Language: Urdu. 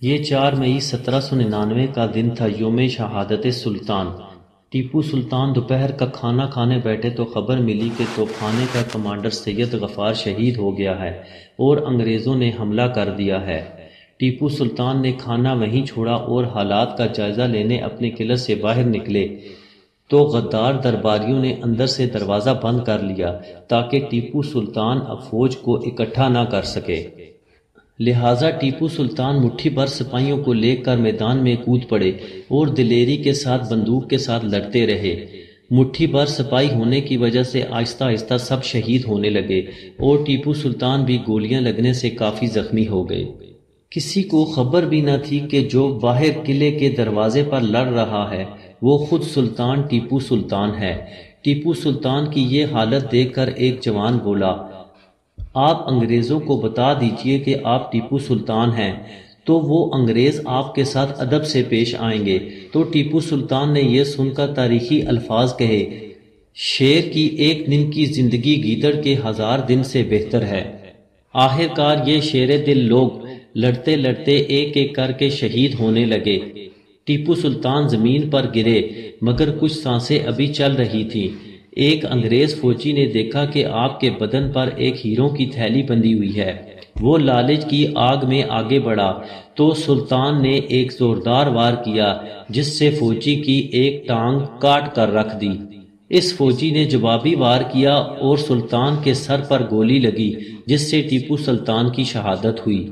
یہ 4 مئی 1799 کا دن تھا، یوم شہادت سلطان۔ ٹیپو سلطان دوپہر کا کھانا کھانے بیٹھے تو خبر ملی کہ توپخانے کا کمانڈر سید غفار شہید ہو گیا ہے اور انگریزوں نے حملہ کر دیا ہے۔ ٹیپو سلطان نے کھانا وہیں چھوڑا اور حالات کا جائزہ لینے اپنے قلعے سے باہر نکلے تو غدار درباریوں نے اندر سے دروازہ بند کر لیا تاکہ ٹیپو سلطان اب فوج کو اکٹھا نہ کر سکے۔ لہٰذا ٹیپو سلطان مٹھی بھر سپاہیوں کو لے کر میدان میں کود پڑے اور دلیری کے ساتھ بندوق کے ساتھ لڑتے رہے۔ مٹھی بھر سپاہی ہونے کی وجہ سے آہستہ آہستہ سب شہید ہونے لگے اور ٹیپو سلطان بھی گولیاں لگنے سے کافی زخمی ہو گئے۔ کسی کو خبر بھی نہ تھی کہ جو باہر قلعے کے دروازے پر لڑ رہا ہے وہ خود سلطان ٹیپو سلطان ہے۔ ٹیپو سلطان کی یہ حالت دیکھ کر ایک جوان بولا، آپ انگریزوں کو بتا دیجئے کہ آپ ٹیپو سلطان ہیں تو وہ انگریز آپ کے ساتھ ادب سے پیش آئیں گے۔ تو ٹیپو سلطان نے یہ سن کر تاریخی الفاظ کہے، شیر کی ایک دن کی زندگی گیدڑ کے 1000 دن سے بہتر ہے۔ آخرکار یہ شیر دل لوگ لڑتے لڑتے ایک ایک کر کے شہید ہونے لگے۔ ٹیپو سلطان زمین پر گرے مگر کچھ سانسیں ابھی چل رہی تھیں۔ ایک انگریز فوجی نے دیکھا کہ آپ کے بدن پر ایک ہیروں کی تھیلی بندھی ہوئی ہے۔ وہ لالچ کی آگ میں آگے بڑھا تو سلطان نے ایک زوردار وار کیا جس سے فوجی کی ایک ٹانگ کاٹ کر رکھ دی۔ اس فوجی نے جوابی وار کیا اور سلطان کے سر پر گولی لگی جس سے ٹیپو سلطان کی شہادت ہوئی۔